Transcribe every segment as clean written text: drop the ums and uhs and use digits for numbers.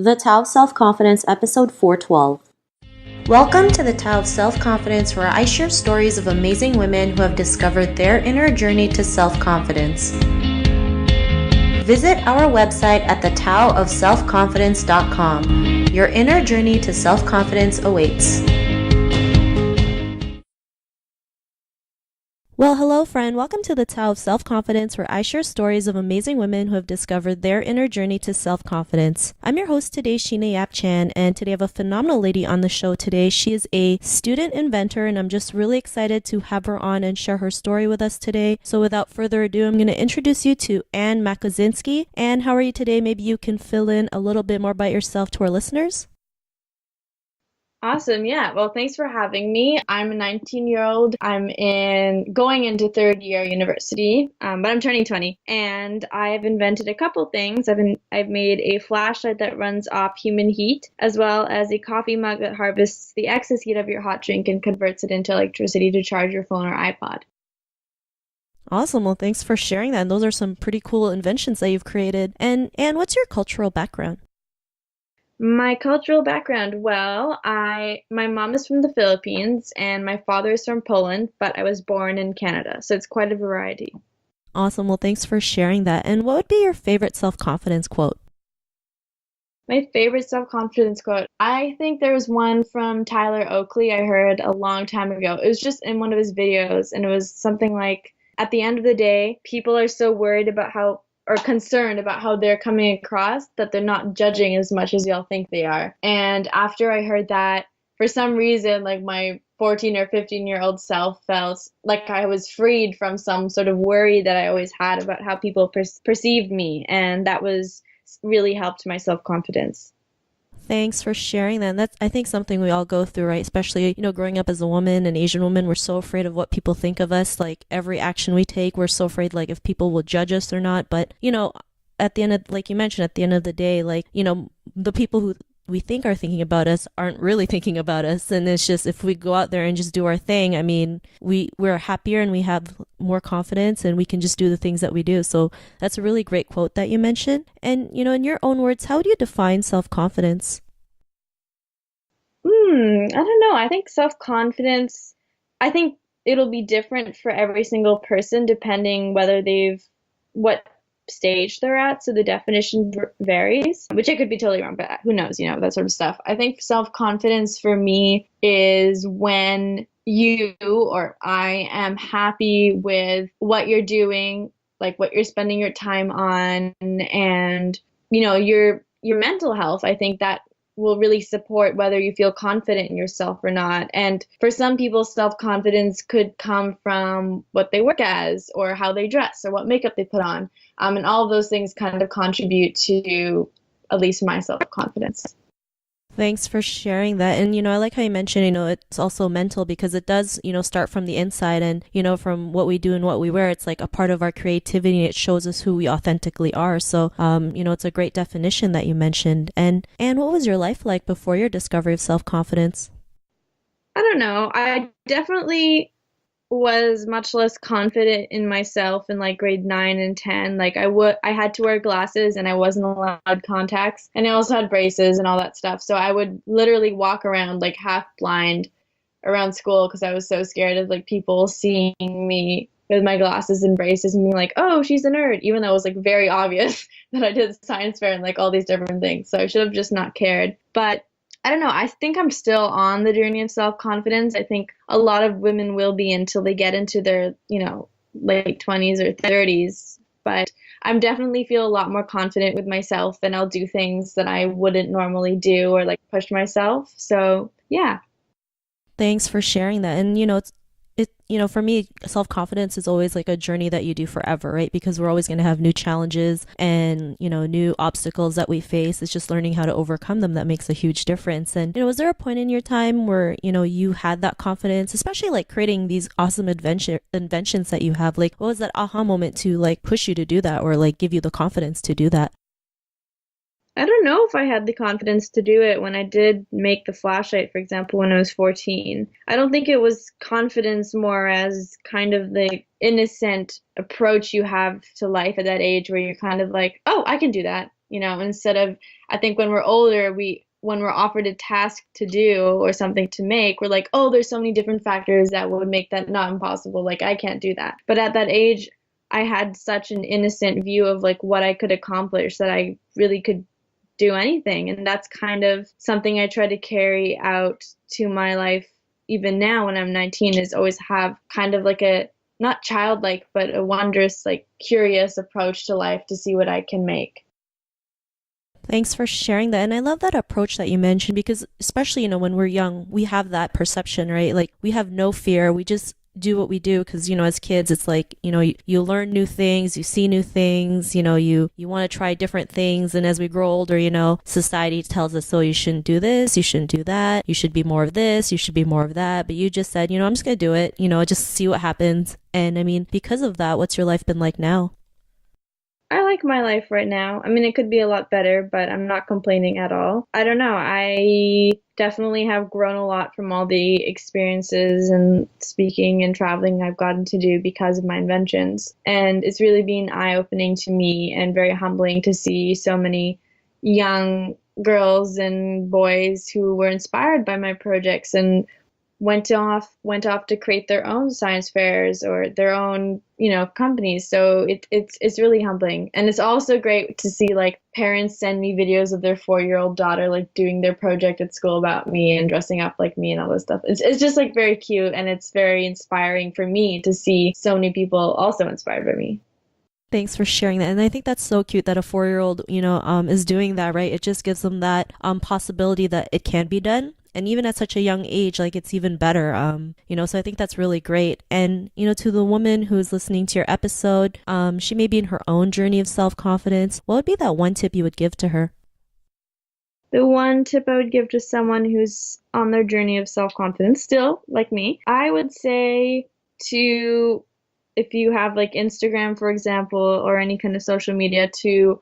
The Tao of Self-Confidence, Episode 412. Welcome to the Tao of Self-Confidence, where I share stories of amazing women who have discovered their inner journey to self-confidence. Visit our website at thetowofselfconfidence.com. Your inner journey to self-confidence awaits. Well, hello, friend. Welcome to the Tao of Self-Confidence, where I share stories of amazing women who have discovered their inner journey to self-confidence. I'm your host today, Sheena Yap Chan, and today I have a phenomenal lady on the show today. She is a student inventor, and I'm just really excited to have her on and share her story with us today. So without further ado, I'm going to introduce you to Anne Makosinski. Anne, how are you today? Maybe you can fill in a little bit more about yourself to our listeners. Awesome. Yeah. Well, thanks for having me. I'm a 19-year-old. I'm going into third year university, but I'm turning 20, and I've invented a couple things. I've made a flashlight that runs off human heat, as well as a coffee mug that harvests the excess heat of your hot drink and converts it into electricity to charge your phone or iPod. Awesome. Well, thanks for sharing that. And those are some pretty cool inventions that you've created. And what's your cultural background? My cultural background, well, my mom is from the Philippines and my father is from Poland, but I was born in Canada, so it's quite a variety. Awesome. Well, thanks for sharing that. And what would be your favorite self-confidence quote? My favorite self-confidence quote, I think there was one from Tyler Oakley I heard a long time ago. It was just in one of his videos, and it was something like, at the end of the day, people are so worried about concerned about how they're coming across that they're not judging as much as y'all think they are. And after I heard that, for some reason, like my 14 or 15-year-old self felt like I was freed from some sort of worry that I always had about how people perceived me. And that was really helped my self-confidence. Thanks for sharing that. And that's, I think, something we all go through, right? Especially, growing up as a woman, an Asian woman, we're so afraid of what people think of us. Like every action we take, we're so afraid, like if people will judge us or not. But, at the end of, like you mentioned, at the end of the day, like, the people who we think are thinking about us aren't really thinking about us. And it's just, if we go out there and just do our thing, I mean, we're happier and we have more confidence and we can just do the things that we do. So that's a really great quote that you mentioned. And, in your own words, how do you define self-confidence? I don't know. I think self-confidence, I think it'll be different for every single person depending what stage they're at. So the definition varies, which I could be totally wrong, but who knows, that sort of stuff. I think self-confidence for me is when you or I am happy with what you're doing, like what you're spending your time on, and, your mental health. I think that will really support whether you feel confident in yourself or not. And for some people, self-confidence could come from what they work as or how they dress or what makeup they put on. And all of those things kind of contribute to at least my self-confidence. Thanks for sharing that. And, I like how you mentioned, it's also mental because it does, start from the inside and, from what we do and what we wear, it's like a part of our creativity. It shows us who we authentically are. So, it's a great definition that you mentioned. And what was your life like before your discovery of self-confidence? I don't know. I definitely was much less confident in myself in like grade 9 and 10. Like I had to wear glasses and I wasn't allowed contacts, and I also had braces and all that stuff. So I would literally walk around like half blind around school because I was so scared of like people seeing me with my glasses and braces and being like, oh, she's a nerd, even though it was like very obvious that I did science fair and like all these different things. So I should have just not cared. But I don't know. I think I'm still on the journey of self-confidence. I think a lot of women will be until they get into their, late 20s or 30s. But I'm definitely feel a lot more confident with myself, and I'll do things that I wouldn't normally do or like push myself. So, yeah. Thanks for sharing that. And, for me, self-confidence is always like a journey that you do forever, right? Because we're always going to have new challenges and, new obstacles that we face. It's just learning how to overcome them that makes a huge difference. And, was there a point in your time where, you had that confidence, especially like creating these awesome inventions that you have? Like, what was that aha moment to like push you to do that or like give you the confidence to do that? I don't know if I had the confidence to do it when I did make the flashlight, for example, when I was 14. I don't think it was confidence more as kind of the innocent approach you have to life at that age where you're kind of like, oh, I can do that. instead of, I think when we're older, when we're offered a task to do or something to make, we're like, oh, there's so many different factors that would make that not impossible. Like, I can't do that. But at that age, I had such an innocent view of like what I could accomplish that I really could do anything. And that's kind of something I try to carry out to my life even now when I'm 19, is always have kind of like a, not childlike, but a wondrous, like curious approach to life to see what I can make. Thanks for sharing that. And I love that approach that you mentioned, because especially, when we're young, we have that perception, right? Like, we have no fear. We just do what we do because, as kids, it's like, you learn new things, you see new things, you want to try different things. And as we grow older, society tells us, oh, you shouldn't do this, you shouldn't do that, you should be more of this, you should be more of that. But you just said, I'm just going to do it, just see what happens. And I mean, because of that, what's your life been like now? I like my life right now. I mean, it could be a lot better, but I'm not complaining at all. I don't know. I definitely have grown a lot from all the experiences and speaking and traveling I've gotten to do because of my inventions. And it's really been eye-opening to me and very humbling to see so many young girls and boys who were inspired by my projects and went off to create their own science fairs or their own, companies. So it's really humbling. And it's also great to see like parents send me videos of their 4-year-old daughter like doing their project at school about me and dressing up like me and all this stuff. It's just like very cute, and it's very inspiring for me to see so many people also inspired by me. Thanks for sharing that. And I think that's so cute that a 4-year-old, is doing that, right? It just gives them that possibility that it can be done. And even at such a young age, like, it's even better, so I think that's really great. And, to the woman who's listening to your episode, she may be in her own journey of self-confidence. What would be that one tip you would give to her? The one tip I would give to someone who's on their journey of self-confidence, still like me, I would say to, if you have like Instagram, for example, or any kind of social media, to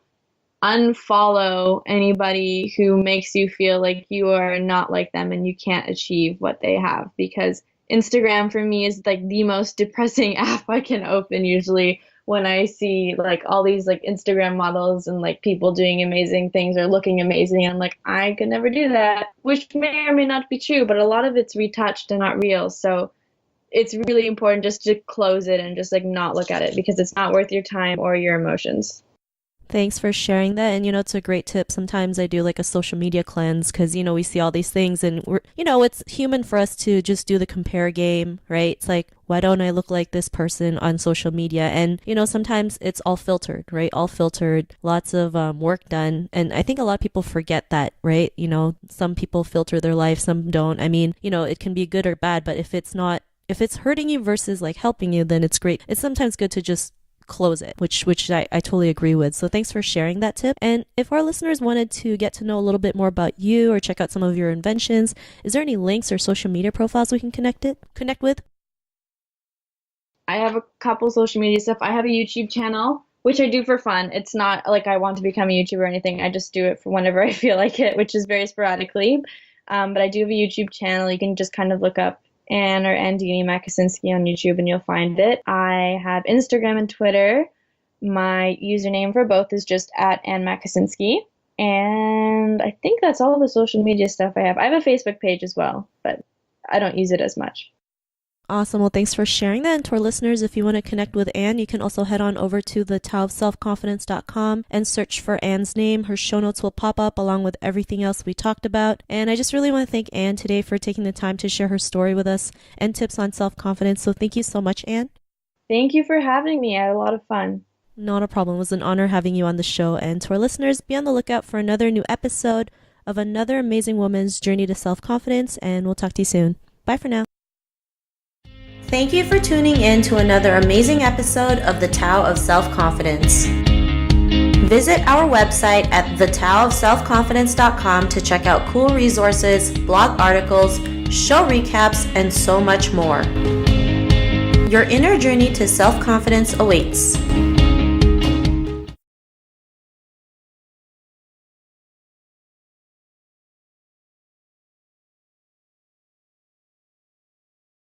unfollow anybody who makes you feel like you are not like them and you can't achieve what they have. Because Instagram for me is like the most depressing app I can open usually when I see like all these like Instagram models and like people doing amazing things or looking amazing. I'm like, I could never do that, which may or may not be true, but a lot of it's retouched and not real. So it's really important just to close it and just like not look at it, because it's not worth your time or your emotions. Thanks for sharing that. And, it's a great tip. Sometimes I do like a social media cleanse because, we see all these things and we're, it's human for us to just do the compare game, right? It's like, why don't I look like this person on social media? And, sometimes it's all filtered, right? All filtered, lots of work done. And I think a lot of people forget that, right? Some people filter their life, some don't. I mean, it can be good or bad, but if it's hurting you versus like helping you, then it's great. It's sometimes good to just close it, which I totally agree with. So thanks for sharing that tip. And if our listeners wanted to get to know a little bit more about you or check out some of your inventions, is there any links or social media profiles we can connect with? I have a couple social media stuff. I have a YouTube channel, which I do for fun. It's not like I want to become a YouTuber or anything. I just do it for whenever I feel like it, which is very sporadically. But I do have a YouTube channel. You can just kind of look up Anne or Andini Makosinski on YouTube and you'll find it. I have Instagram and Twitter. My username for both is just @AnneMakosinski. And I think that's all the social media stuff I have. I have a Facebook page as well, but I don't use it as much. Awesome. Well, thanks for sharing that. And to our listeners, if you want to connect with Anne, you can also head on over to thetowofselfconfidence.com and search for Anne's name. Her show notes will pop up along with everything else we talked about. And I just really want to thank Anne today for taking the time to share her story with us and tips on self-confidence. So thank you so much, Anne. Thank you for having me. I had a lot of fun. Not a problem. It was an honor having you on the show. And to our listeners, be on the lookout for another new episode of another amazing woman's journey to self-confidence. And we'll talk to you soon. Bye for now. Thank you for tuning in to another amazing episode of The Tao of Self-Confidence. Visit our website at thetowofselfconfidence.com to check out cool resources, blog articles, show recaps, and so much more. Your inner journey to self-confidence awaits.